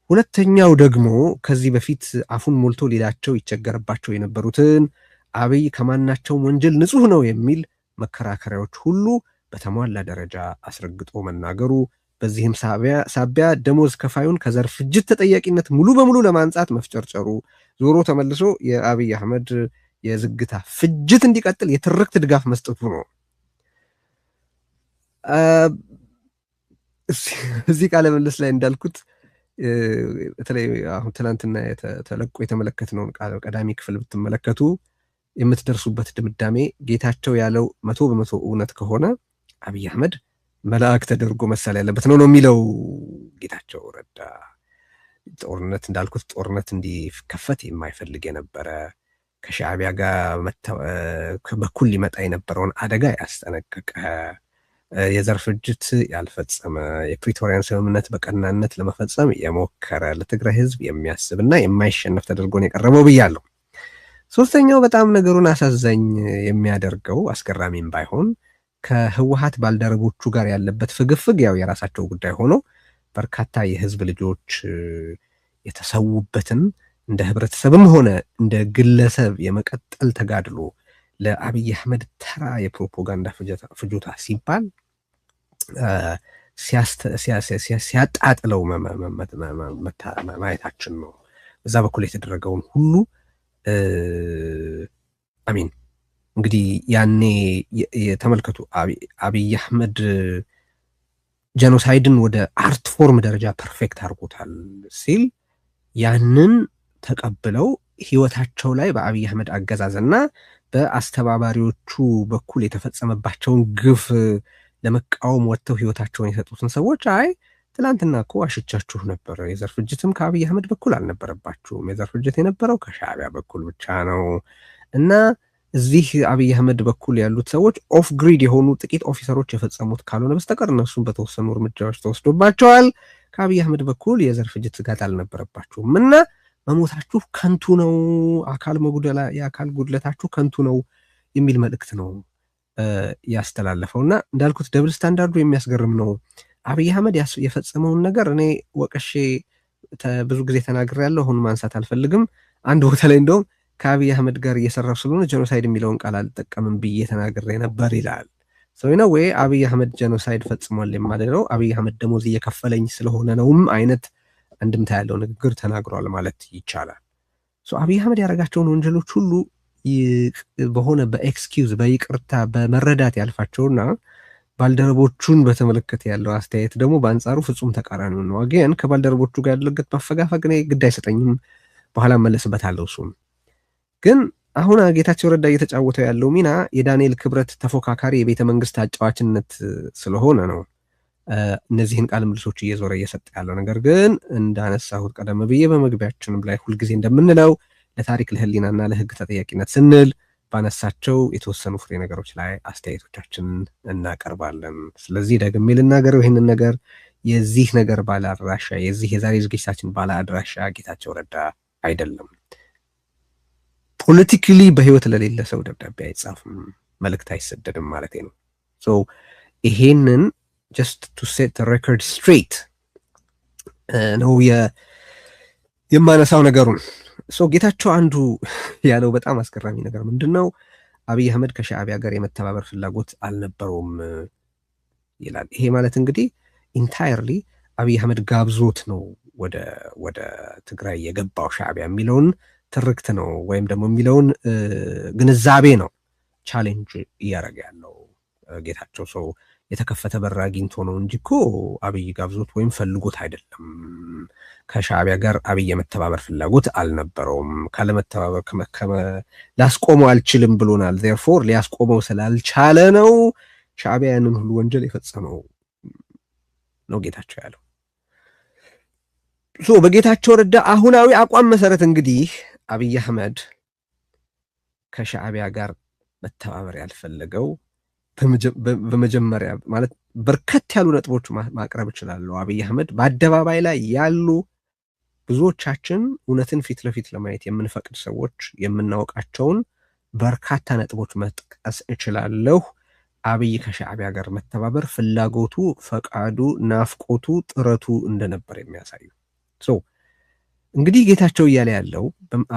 ሁለተኛው ደግሞ ከዚህ በፊት አፉን ሞልቶ ሌላቸው ይቸገርባቸው የነበሩትን አብይ ከማናቸው ወንጀል ንጹህ ነው የሚል መከራከሪያዎች ሁሉ በተሟላ ደረጃ አስረግጦ መናገሩ፣ በዚህም ሳቢያ ደሞዝ ከፋዩን ከዘር ፍጅት ተጠያቂነት ሙሉ በሙሉ ለማንጻት መፍጨርጨሩ፣ ዞሮ ተመልሶ የአብይ አህመድ የዝግታ ፍጅት እንዲቀጥል የትርክት ድጋፍ መስጠቱ ነው። እዚህ ቃለ ምልልስ ላይ እንዳልኩት በተለይ አሁን ትናንትና ተለቆ የተመለከትነውን ቀዳሚ ክፍል ብትመለከቱ የምትደርሱበት ድምዳሜ ጌታቸው ያለው 100% እውነት ከሆነ አብይ አህመድ መልአክ ተደርጎ መሳል ያለበት ነው የሚለው ጌታቸው ረዳ። ጦርነት እንዳልኩት ጦርነት እንዲከፈት የማይፈልግ የነበረ ከሻዕቢያ ጋር በኩል ሊመጣ የነበረውን አደጋ ያስጠነቀቀ የዘር ፍጅት ያልፈጸመ የፕሪቶሪያን ስምምነት በቀናነት ለመፈጸም የሞከረ ለትግራይ ህዝብ የሚያስብና የማይሸነፍ ተደርጎ ነው የቀረበው ብያለሁ። ሶስተኛው በጣም ነገሩን አሳዛኝ የሚያደርገው አስገራሚም ባይሆን ከህወሓት ባልደረቦቹ ጋር ያለበት ፍግፍግ ያው የራሳቸው ጉዳይ ሆኖ በርካታ የህዝብ ልጆች የተሰዉበትን እንደ ህብረተሰብም ሆነ እንደ ግለሰብ የመቀጠል ተጋድሎ ለአብይ አህመድ ተራ የፕሮፓጋንዳ ፍጆታ ሲባል ሲያጣጥለው ማየታችን ነው። በዛ በኩል የተደረገውን ሁሉ አሚን እንግዲህ ያኔ የተመልከቱ አብይ አህመድ ጄኖሳይድን ወደ አርት ፎርም ደረጃ ፐርፌክት አድርጎታል ሲል ያንን ተቀብለው ህይወታቸው ላይ በአብይ አህመድ አገዛዝና በአስተባባሪዎቹ በኩል የተፈጸመባቸውን ግፍ ለመቃወም ወጥተው ህይወታቸውን የሰጡትን ሰዎች አይ ትላንትና እኮ አሽቻችሁ ነበር፣ የዘር ፍጅትም ከአብይ አህመድ በኩል አልነበረባችሁም፣ የዘር ፍጅት የነበረው ከሻዕቢያ በኩል ብቻ ነው እና እዚህ አብይ አህመድ በኩል ያሉት ሰዎች ኦፍ ግሪድ የሆኑ ጥቂት ኦፊሰሮች የፈጸሙት ካልሆነ በስተቀር እነሱም በተወሰኑ እርምጃዎች ተወስዶባቸዋል። ከአብይ አህመድ በኩል የዘር ፍጅት ስጋት አልነበረባችሁም እና መሞታችሁ ከንቱ ነው፣ የአካል ጉድለታችሁ ከንቱ ነው የሚል መልእክት ነው ያስተላለፈውና እንዳልኩት ደብል ስታንዳርዱ የሚያስገርም ነው። አብይ አህመድ የፈጸመውን ነገር እኔ ወቀሼ ብዙ ጊዜ ተናግሬያለሁ፣ አሁን ማንሳት አልፈልግም። አንድ ቦታ ላይ እንደውም ከአብይ አህመድ ጋር እየሰራው ስለሆነ ጄኖሳይድ የሚለውን ቃል አልጠቀምም ብዬ ተናግሬ ነበር ይላል። ሰው ነው ወይ አብይ አህመድ ጄኖሳይድ ፈጽሟል የማለው አብይ አህመድ ደሞዝ እየከፈለኝ ስለሆነ ነውም አይነት አንድምታ ያለው ንግግር ተናግሯል ማለት ይቻላል። አብይ አህመድ ያደረጋቸውን ወንጀሎች ሁሉ በሆነ በኤክስኪውዝ በይቅርታ በመረዳት ያልፋቸውና ባልደረቦቹን በተመለከተ ያለው አስተያየት ደግሞ በአንጻሩ ፍጹም ተቃራኒው ነው። ግን ከባልደረቦቹ ጋር ያለበት ማፈጋፈግ እኔ ግድ አይሰጠኝም፣ በኋላ መለስበታለሁ። እሱም ግን አሁን ጌታቸው ረዳ እየተጫወተው ያለው ሚና የዳንኤል ክብረት ተፎካካሪ የቤተ መንግስት አጫዋችነት ስለሆነ ነው እነዚህን ቃል ምልሶች እየዞረ እየሰጠ ያለው። ነገር ግን እንዳነሳሁት ቀደም ብዬ በመግቢያችንም ላይ ሁልጊዜ እንደምንለው ለታሪክ ለህሊናና ለህግ ተጠያቂነት ስንል ባነሳቸው የተወሰኑ ፍሬ ነገሮች ላይ አስተያየቶቻችንን እናቀርባለን። ስለዚህ ደግሜ ልናገረው ይህንን ነገር የዚህ ነገር ባለ አድራሻ የዚህ የዛሬ ዝግጅታችን ባለ አድራሻ ጌታቸው ረዳ አይደለም። ፖለቲካሊ በህይወት ለሌለ ሰው ደብዳቤ አይጻፍም፣ መልእክት አይሰደድም ማለት ነው። ይሄንን just to set the record straight ነው የማነሳው ነገሩን። ጌታቸው አንዱ ያለው በጣም አስገራሚ ነገር ምንድነው? አብይ አህመድ ከሻዕቢያ ጋር የመተባበር ፍላጎት አልነበረውም ይላል። ይሄ ማለት እንግዲህ ኢንታየርሊ አብይ አህመድ ጋብዞት ነው ወደ ትግራይ የገባው ሻዕቢያ የሚለውን ትርክት ነው ወይም ደግሞ የሚለውን ግንዛቤ ነው ቻሌንጅ እያደረገ ያለው ጌታቸው። ሰው የተከፈተ በር አግኝቶ ነው እንጂ እኮ አብይ ጋብዞት ወይም ፈልጎት አይደለም። ከሻዕቢያ ጋር አብይ የመተባበር ፍላጎት አልነበረውም። ካለመተባበር ላስቆመው አልችልም ብሎናል። therefore ሊያስቆመው ስላልቻለ ነው ሻዕቢያ ያንን ሁሉ ወንጀል የፈጸመው ነው ጌታቸው ያለው። በጌታቸው ረዳ አሁናዊ አቋም መሰረት እንግዲህ አብይ አህመድ ከሻዕቢያ ጋር መተባበር ያልፈለገው በመጀመሪያ ማለት በርከት ያሉ ነጥቦች ማቅረብ እችላለሁ። አብይ አህመድ በአደባባይ ላይ ያሉ ብዙዎቻችን እውነትን ፊት ለፊት ለማየት የምንፈቅድ ሰዎች የምናውቃቸውን በርካታ ነጥቦች መጥቀስ እችላለሁ። አብይ ከሻዕቢያ ጋር መተባበር ፍላጎቱ፣ ፈቃዱ፣ ናፍቆቱ፣ ጥረቱ እንደነበር የሚያሳዩ እንግዲህ ጌታቸው እያለ ያለው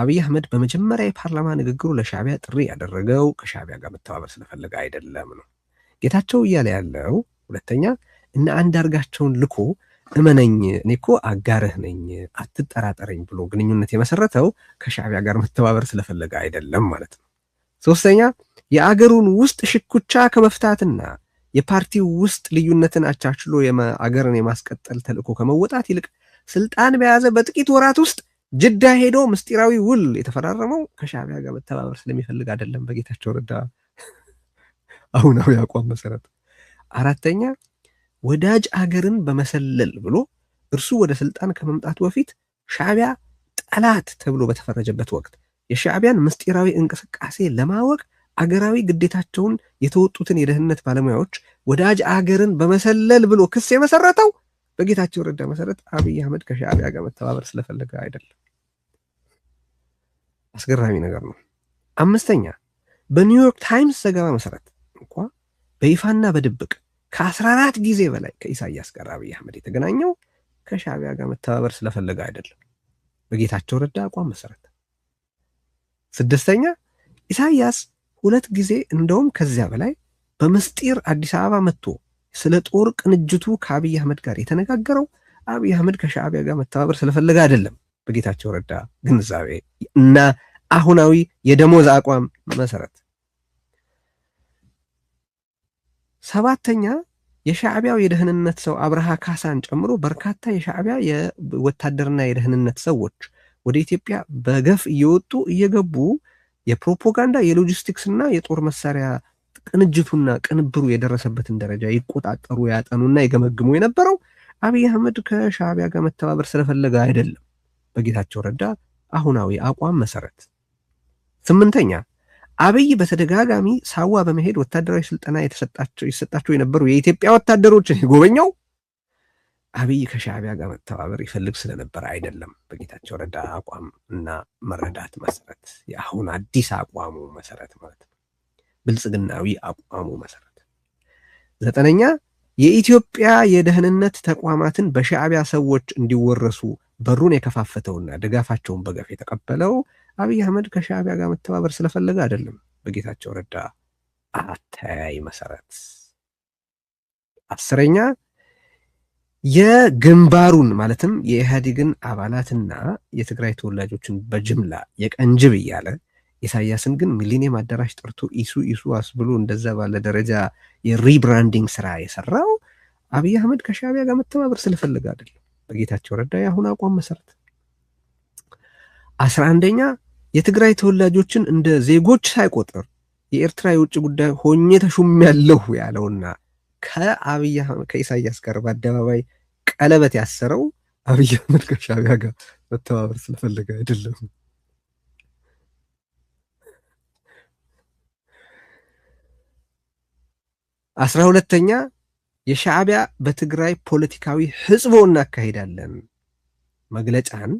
አብይ አህመድ በመጀመሪያ የፓርላማ ንግግሩ ለሻዕቢያ ጥሪ ያደረገው ከሻዕቢያ ጋር መተባበር ስለፈለገ አይደለም ነው። ጌታቸው እያለ ያለው ሁለተኛ እነ አንዳርጋቸውን ልኮ እመነኝ እኔ እኮ አጋርህ ነኝ አትጠራጠረኝ ብሎ ግንኙነት የመሰረተው ከሻዕቢያ ጋር መተባበር ስለፈለገ አይደለም ማለት ነው። ሶስተኛ የአገሩን ውስጥ ሽኩቻ ከመፍታትና የፓርቲው ውስጥ ልዩነትን አቻችሎ አገርን የማስቀጠል ተልእኮ ከመወጣት ይልቅ ስልጣን በያዘ በጥቂት ወራት ውስጥ ጅዳ ሄዶ ምስጢራዊ ውል የተፈራረመው ከሻዕቢያ ጋር መተባበር ስለሚፈልግ አይደለም በጌታቸው ረዳ አሁናዊ አቋም መሰረት። አራተኛ ወዳጅ አገርን በመሰለል ብሎ እርሱ ወደ ስልጣን ከመምጣቱ በፊት ሻዕቢያ ጠላት ተብሎ በተፈረጀበት ወቅት የሻዕቢያን ምስጢራዊ እንቅስቃሴ ለማወቅ አገራዊ ግዴታቸውን የተወጡትን የደህንነት ባለሙያዎች ወዳጅ አገርን በመሰለል ብሎ ክስ የመሰረተው በጌታቸው ረዳ መሰረት አብይ አህመድ ከሻዕቢያ ጋር መተባበር ስለፈለገ አይደለም። አስገራሚ ነገር ነው። አምስተኛ በኒውዮርክ ታይምስ ዘገባ መሰረት እንኳ በይፋና በድብቅ ከ14 ጊዜ በላይ ከኢሳያስ ጋር አብይ አህመድ የተገናኘው ከሻዕቢያ ጋር መተባበር ስለፈለገ አይደለም በጌታቸው ረዳ አቋም መሰረት። ስድስተኛ ኢሳያስ 2 ጊዜ እንደውም ከዚያ በላይ በምስጢር አዲስ አበባ መጥቶ ስለ ጦር ቅንጅቱ ከአብይ አህመድ ጋር የተነጋገረው አብይ አህመድ ከሻዕቢያ ጋር መተባበር ስለፈለገ አይደለም በጌታቸው ረዳ ግንዛቤ እና አሁናዊ የደሞዝ አቋም መሰረት። ሰባተኛ የሻዕቢያው የደህንነት ሰው አብርሃ ካሳን ጨምሮ በርካታ የሻዕቢያ የወታደርና የደህንነት ሰዎች ወደ ኢትዮጵያ በገፍ እየወጡ እየገቡ የፕሮፓጋንዳ የሎጂስቲክስ እና የጦር መሳሪያ ቅንጅቱና ቅንብሩ የደረሰበትን ደረጃ ይቆጣጠሩ ያጠኑና ይገመግሙ የነበረው አብይ አህመድ ከሻዕቢያ ጋር መተባበር ስለፈለገ አይደለም በጌታቸው ረዳ አሁናዊ አቋም መሰረት። ስምንተኛ አብይ በተደጋጋሚ ሳዋ በመሄድ ወታደራዊ ስልጠና የተሰጣቸው የነበሩ የኢትዮጵያ ወታደሮችን የጎበኘው አብይ ከሻዕቢያ ጋር መተባበር ይፈልግ ስለነበር አይደለም በጌታቸው ረዳ አቋም እና መረዳት መሰረት፣ የአሁን አዲስ አቋሙ መሰረት ማለት ነው፣ ብልጽግናዊ አቋሙ መሰረት። ዘጠነኛ የኢትዮጵያ የደህንነት ተቋማትን በሻዕቢያ ሰዎች እንዲወረሱ በሩን የከፋፈተውና ድጋፋቸውን በገፍ የተቀበለው አብይ አህመድ ከሻዕቢያ ጋር መተባበር ስለፈለገ አይደለም በጌታቸው ረዳ አተያይ መሰረት። አስረኛ የግንባሩን ማለትም የኢህአዴግን አባላትና የትግራይ ተወላጆችን በጅምላ የቀንጅብ እያለ ኢሳያስን ግን ሚሊኒየም አዳራሽ ጠርቶ ኢሱ አስብሎ እንደዛ ባለ ደረጃ የሪብራንዲንግ ስራ የሰራው አብይ አህመድ ከሻዕቢያ ጋር መተባበር ስለፈለገ አይደለም በጌታቸው ረዳ የአሁን አቋም መሰረት። 11ኛ የትግራይ ተወላጆችን እንደ ዜጎች ሳይቆጥር የኤርትራ የውጭ ጉዳይ ሆኜ ተሹሜያለሁ ያለውና ከኢሳያስ ጋር በአደባባይ ቀለበት ያሰረው አብይ አህመድ ከሻዕቢያ ጋር መተባበር ስለፈለገ አይደለም። 12ኛ የሻዕቢያ በትግራይ ፖለቲካዊ ህጽቦ እናካሄዳለን መግለጫን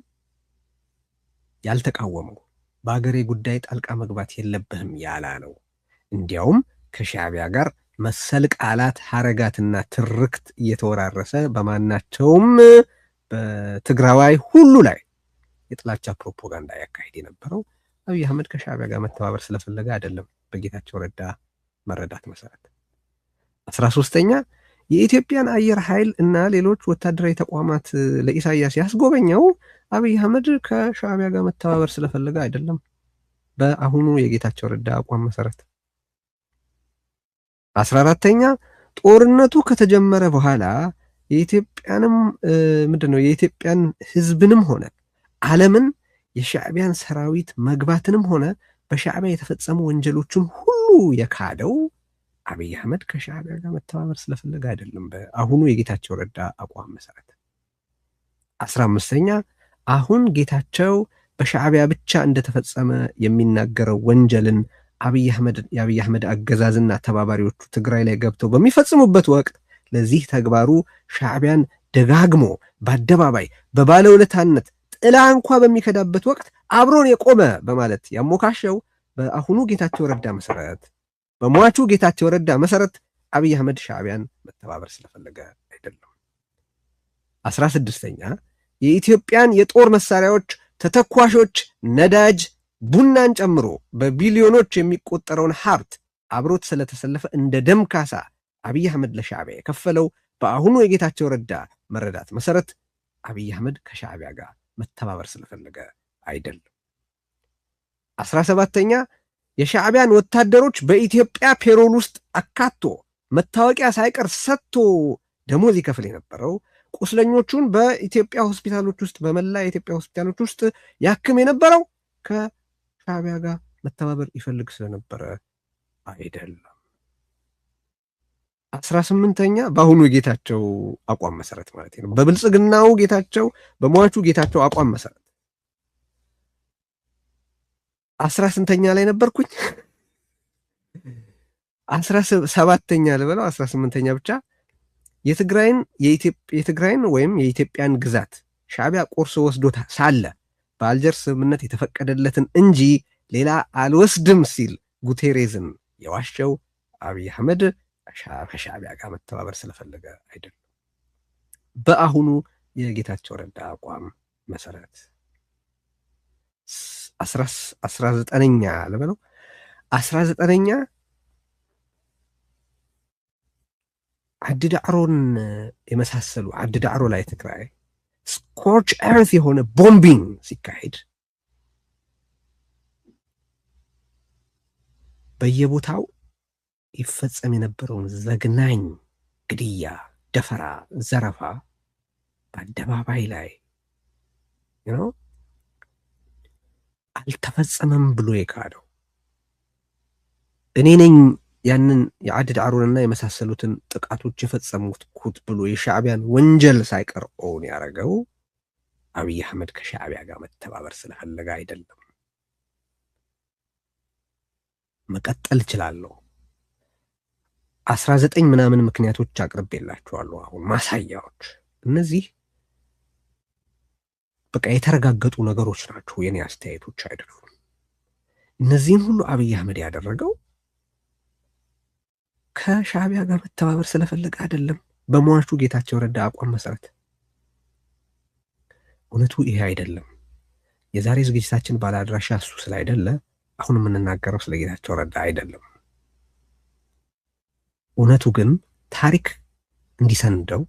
ያልተቃወመው በአገሬ ጉዳይ ጣልቃ መግባት የለብህም ያላለው እንዲያውም ከሻዕቢያ ጋር መሰል ቃላት ሐረጋትና ትርክት እየተወራረሰ በማናቸውም በትግራዋይ ሁሉ ላይ የጥላቻ ፕሮፓጋንዳ ያካሄድ የነበረው አብይ አህመድ ከሻዕቢያ ጋር መተባበር ስለፈለገ አይደለም በጌታቸው ረዳ መረዳት መሰረት። 13ኛ የኢትዮጵያን አየር ኃይል እና ሌሎች ወታደራዊ ተቋማት ለኢሳያስ ያስጎበኘው አብይ አህመድ ከሻዕቢያ ጋር መተባበር ስለፈለገ አይደለም በአሁኑ የጌታቸው ረዳ አቋም መሰረት። 14ኛ ጦርነቱ ከተጀመረ በኋላ የኢትዮጵያን ህዝብንም ሆነ ዓለምን የሻዕቢያን ሰራዊት መግባትንም ሆነ በሻዕቢያ የተፈጸሙ ወንጀሎችን ሁሉ የካደው አብይ አህመድ ከሻዕቢያ ጋር መተባበር ስለፈለገ አይደለም በአሁኑ የጌታቸው ረዳ አቋም መሰረት። 15ኛ አሁን ጌታቸው በሻዕቢያ ብቻ እንደተፈጸመ የሚናገረው ወንጀልን የአብይ አህመድ አገዛዝና ተባባሪዎቹ ትግራይ ላይ ገብተው በሚፈጽሙበት ወቅት ለዚህ ተግባሩ ሻዕቢያን ደጋግሞ በአደባባይ በባለውለታነት ጥላ እንኳ በሚከዳበት ወቅት አብሮን የቆመ በማለት ያሞካሸው በአሁኑ ጌታቸው ረዳ መሰረት በሟቹ ጌታቸው ረዳ መሰረት አብይ አህመድ ሻዕቢያን መተባበር ስለፈለገ አይደለም። 16ኛ የኢትዮጵያን የጦር መሳሪያዎች፣ ተተኳሾች፣ ነዳጅ፣ ቡናን ጨምሮ በቢሊዮኖች የሚቆጠረውን ሀብት አብሮት ስለተሰለፈ እንደ ደም ካሳ አብይ አህመድ ለሻዕቢያ የከፈለው በአሁኑ የጌታቸው ረዳ መረዳት መሰረት አብይ አህመድ ከሻዕቢያ ጋር መተባበር ስለፈለገ አይደለም። 17ኛ የሻዕቢያን ወታደሮች በኢትዮጵያ ፔሮል ውስጥ አካቶ መታወቂያ ሳይቀር ሰጥቶ ደሞዝ ይከፍል የነበረው ቁስለኞቹን በኢትዮጵያ ሆስፒታሎች ውስጥ በመላ የኢትዮጵያ ሆስፒታሎች ውስጥ ያክም የነበረው ከሻዕቢያ ጋር መተባበር ይፈልግ ስለነበረ አይደለም። 18ኛ በአሁኑ የጌታቸው አቋም መሰረት ማለት ነው። በብልጽግናው ጌታቸው በሟቹ ጌታቸው አቋም መሰረት 18ኛ ላይ ነበርኩኝ 17ኛ ልበለው 18ኛ ብቻ የትግራይን ወይም የኢትዮጵያን ግዛት ሻዕቢያ ቆርሶ ወስዶታ ሳለ በአልጀርስ ስምምነት የተፈቀደለትን እንጂ ሌላ አልወስድም ሲል ጉቴሬዝን የዋሸው አብይ አህመድ ከሻዕቢያ ጋር መተባበር ስለፈለገ አይደለም። በአሁኑ የጌታቸው ረዳ አቋም መሰረት 19ኛ ልበለው 19ኛ አድዳዕሮን የመሳሰሉ አድዳዕሮ ላይ ትግራይ ስኮርች ኤርት የሆነ ቦምቢንግ ሲካሄድ በየቦታው ይፈጸም የነበረውን ዘግናኝ ግድያ፣ ደፈራ፣ ዘረፋ በአደባባይ ላይ አልተፈጸመም ብሎ የካደው እኔ ነኝ ያንን የአድዳዕሮንና የመሳሰሉትን ጥቃቶች የፈጸሙት ብሎ የሻዕቢያን ወንጀል ሳይቀር ኦን ያደረገው አብይ አህመድ ከሻዕቢያ ጋር መተባበር ስለፈለገ አይደለም። መቀጠል እችላለሁ። 19 ምናምን ምክንያቶች አቅርቤላችኋለሁ። አሁን ማሳያዎች፣ እነዚህ በቃ የተረጋገጡ ነገሮች ናቸው፣ የኔ አስተያየቶች አይደሉም። እነዚህን ሁሉ አብይ አህመድ ያደረገው ከሻዕቢያ ጋር መተባበር ስለፈለገ አይደለም። በሟቹ ጌታቸው ረዳ አቋም መሰረት እውነቱ ይሄ አይደለም። የዛሬ ዝግጅታችን ባለአድራሻ እሱ ስላይደለ አሁን የምንናገረው ስለ ጌታቸው ረዳ አይደለም። እውነቱ ግን ታሪክ እንዲሰንደው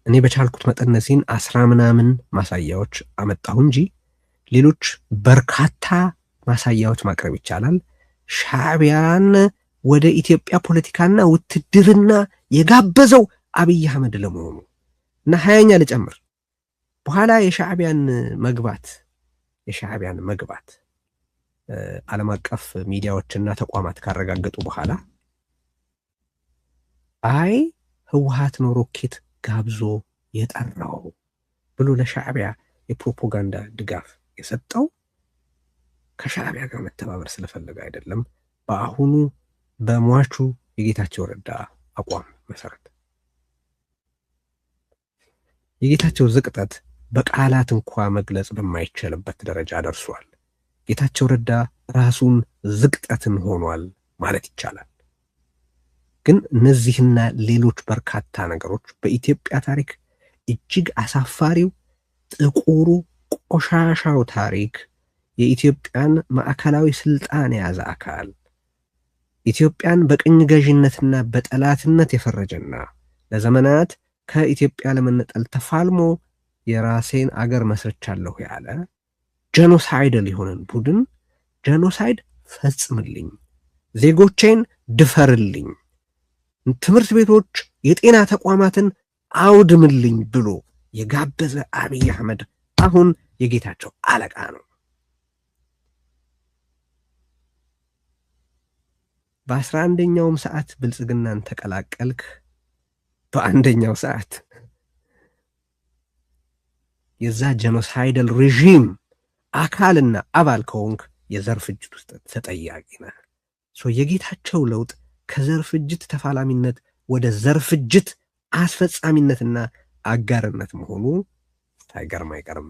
እኔ በቻልኩት መጠን እነዚህን 10 ምናምን ማሳያዎች አመጣሁ እንጂ ሌሎች በርካታ ማሳያዎች ማቅረብ ይቻላል። ሻዕቢያን ወደ ኢትዮጵያ ፖለቲካና ውትድርና የጋበዘው አብይ አህመድ ለመሆኑ እና 20ኛ ልጨምር በኋላ የሻዕቢያን መግባት ዓለም አቀፍ ሚዲያዎችና ተቋማት ካረጋገጡ በኋላ አይ ህወሓት ነው ሮኬት ጋብዞ የጠራው ብሎ ለሻዕቢያ የፕሮፓጋንዳ ድጋፍ የሰጠው ከሻዕቢያ ጋር መተባበር ስለፈለገ አይደለም። በአሁኑ በሟቹ የጌታቸው ረዳ አቋም መሰረት የጌታቸው ዝቅጠት በቃላት እንኳ መግለጽ በማይቻልበት ደረጃ ደርሷል። ጌታቸው ረዳ ራሱን ዝቅጠትን ሆኗል ማለት ይቻላል። ግን እነዚህና ሌሎች በርካታ ነገሮች በኢትዮጵያ ታሪክ እጅግ አሳፋሪው፣ ጥቁሩ፣ ቆሻሻው ታሪክ የኢትዮጵያን ማዕከላዊ ስልጣን የያዘ አካል ኢትዮጵያን በቅኝ ገዥነትና በጠላትነት የፈረጀና ለዘመናት ከኢትዮጵያ ለመነጠል ተፋልሞ የራሴን አገር መስርቻለሁ ያለ ጄኖሳይደል የሆነን ቡድን ጄኖሳይድ ፈጽምልኝ፣ ዜጎቼን ድፈርልኝ፣ ትምህርት ቤቶች፣ የጤና ተቋማትን አውድምልኝ ብሎ የጋበዘ አብይ አህመድ አሁን የጌታቸው አለቃ ነው። በ11ኛውም ሰዓት ብልጽግናን ተቀላቀልክ፣ በአንደኛው ሰዓት የዛ ጄኖሳይደል ሬጂም አካልና አባል ከሆንክ የዘር ፍጅት ውስጥ ተጠያቂ ነህ። የጌታቸው ለውጥ ከዘር ፍጅት ተፋላሚነት ወደ ዘር ፍጅት አስፈጻሚነትና አጋርነት መሆኑ ሳይገርም አይቀርም።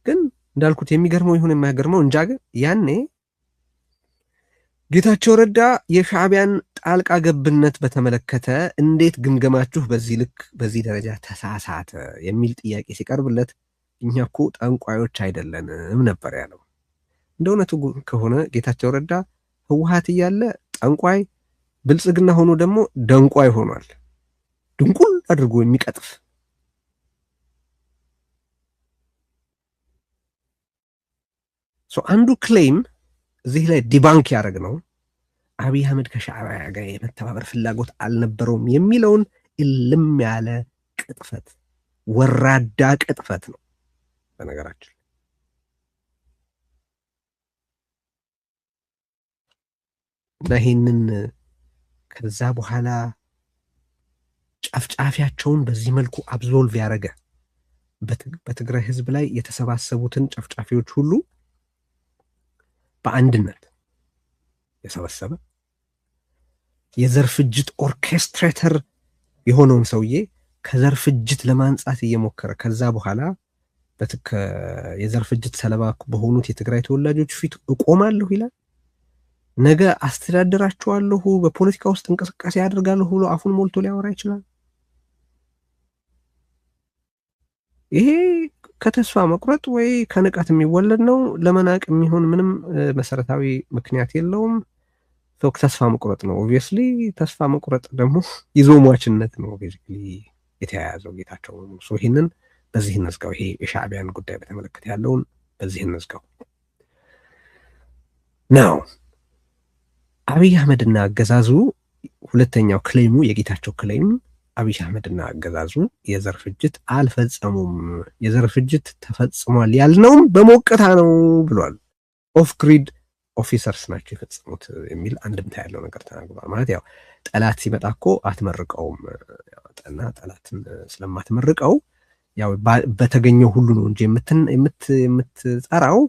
ግን እንዳልኩት የሚገርመው ይሁን የማይገርመው እንጃ፣ ግን ያኔ ጌታቸው ረዳ የሻዕቢያን ጣልቃ ገብነት በተመለከተ እንዴት ግምገማችሁ በዚህ ልክ በዚህ ደረጃ ተሳሳተ የሚል ጥያቄ ሲቀርብለት እኛ እኮ ጠንቋዮች አይደለንም ነበር ያለው። እንደ እውነቱ ከሆነ ጌታቸው ረዳ ህወሓት እያለ ጠንቋይ፣ ብልጽግና ሆኖ ደግሞ ደንቋይ ሆኗል። ድንቁል አድርጎ የሚቀጥፍ አንዱ ክሌም እዚህ ላይ ዲባንክ ያደረግ ነው አብይ አህመድ ከሻዕቢያ ጋር የመተባበር ፍላጎት አልነበረውም የሚለውን እልም ያለ ቅጥፈት፣ ወራዳ ቅጥፈት ነው በነገራችን። እና ይህንን ከዛ በኋላ ጨፍጫፊያቸውን በዚህ መልኩ አብዞልቭ ያደረገ በትግራይ ህዝብ ላይ የተሰባሰቡትን ጨፍጫፊዎች ሁሉ በአንድነት የሰበሰበ የዘር ፍጅት ኦርኬስትሬተር የሆነውን ሰውዬ ከዘር ፍጅት ለማንጻት እየሞከረ ከዛ በኋላ የዘር ፍጅት ሰለባ በሆኑት የትግራይ ተወላጆች ፊት እቆማለሁ ይላል። ነገ አስተዳደራቸዋለሁ፣ በፖለቲካ ውስጥ እንቅስቃሴ ያደርጋለሁ ብሎ አፉን ሞልቶ ሊያወራ ይችላል። ይሄ ከተስፋ መቁረጥ ወይ ከንቀት የሚወለድ ነው። ለመናቅ የሚሆን ምንም መሰረታዊ ምክንያት የለውም። ተስፋ መቁረጥ ነው። ኦብቪየስሊ ተስፋ መቁረጥ ደግሞ ይዞ ሟችነት ነው ቤዚክሊ የተያያዘው ጌታቸው። ይህንን በዚህ እንዝጋው። ይሄ የሻዕቢያን ጉዳይ በተመለከተ ያለውን በዚህ እንዝጋው ነው። አብይ አህመድና አገዛዙ ሁለተኛው ክሌሙ የጌታቸው ክሌም አብይ አህመድና አገዛዙ የዘር ፍጅት አልፈጸሙም፣ የዘር ፍጅት ተፈጽሟል ያልነውም በሞቅታ ነው ብሏል። ኦፍ ግሪድ ኦፊሰርስ ናቸው የፈጸሙት የሚል አንድምታ ያለው ነገር ተናግሯል። ማለት ያው ጠላት ሲመጣ እኮ አትመርቀውም እና ጠላትን ስለማትመርቀው ያው በተገኘው ሁሉ ነው እንጂ የምትጠራው።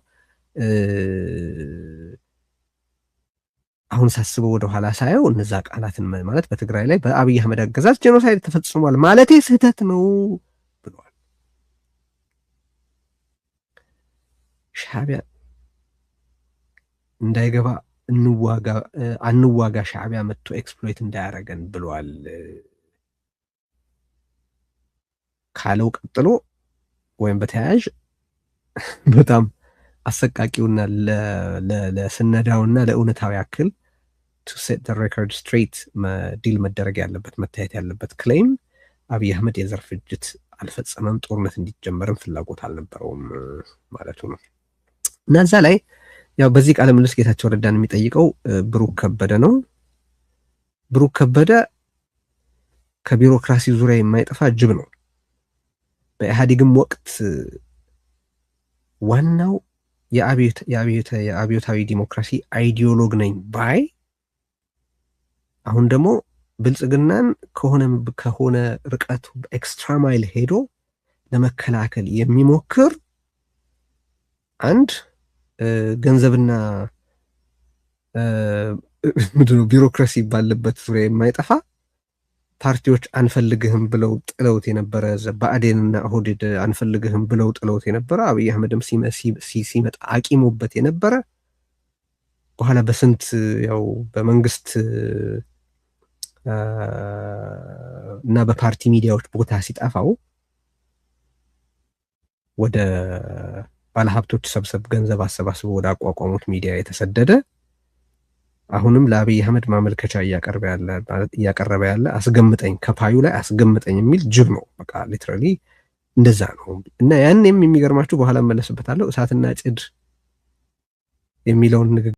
አሁን ሳስበው ወደ ኋላ ሳየው እነዛ ቃላትን ማለት በትግራይ ላይ በአብይ አህመድ አገዛዝ ጄኖሳይድ ተፈጽሟል ማለቴ ስህተት ነው ብሏል። ሻዕቢያ እንዳይገባ አንዋጋ ሻዕቢያ መጥቶ ኤክስፕሎይት እንዳያረገን ብሏል ካለው ቀጥሎ ወይም በተያያዥ በጣም አሰቃቂውና ለስነዳውና ለእውነታዊ ያክል to set the record straight ዲል መደረግ ያለበት መታየት ያለበት ክሌም አብይ አህመድ የዘር ፍጅት አልፈጸመም፣ ጦርነት እንዲጀመርም ፍላጎት አልነበረውም ማለቱ ነው። እና እዛ ላይ ያው በዚህ ቃለ ምልልስ ጌታቸው ረዳን የሚጠይቀው ብሩክ ከበደ ነው። ብሩክ ከበደ ከቢሮክራሲ ዙሪያ የማይጠፋ ጅብ ነው። በኢህአዴግም ወቅት ዋናው የአብዮታዊ ዲሞክራሲ አይዲዮሎግ ነኝ ባይ፣ አሁን ደግሞ ብልጽግናን ከሆነ ርቀቱ ኤክስትራ ማይል ሄዶ ለመከላከል የሚሞክር አንድ ገንዘብና ምንድነው ቢሮክራሲ ባለበት ዙሪያ የማይጠፋ ፓርቲዎች አንፈልግህም ብለው ጥለውት የነበረ ብአዴንና ኦህዴድ አንፈልግህም ብለው ጥለውት የነበረ አብይ አህመድም ሲመጣ አቂሙበት የነበረ በኋላ በስንት ያው በመንግስት እና በፓርቲ ሚዲያዎች ቦታ ሲጠፋው ወደ ባለሀብቶች ሰብሰብ ገንዘብ አሰባስቦ ወደ አቋቋሙት ሚዲያ የተሰደደ አሁንም ለአብይ አህመድ ማመልከቻ እያቀረበ ያለ አስገምጠኝ ከፓዩ ላይ አስገምጠኝ የሚል ጅብ ነው። በቃ ሊትራሊ እንደዛ ነው። እና ያንንም የሚገርማችሁ በኋላ መለስበታለሁ እሳትና ጭድ የሚለውን ንግግር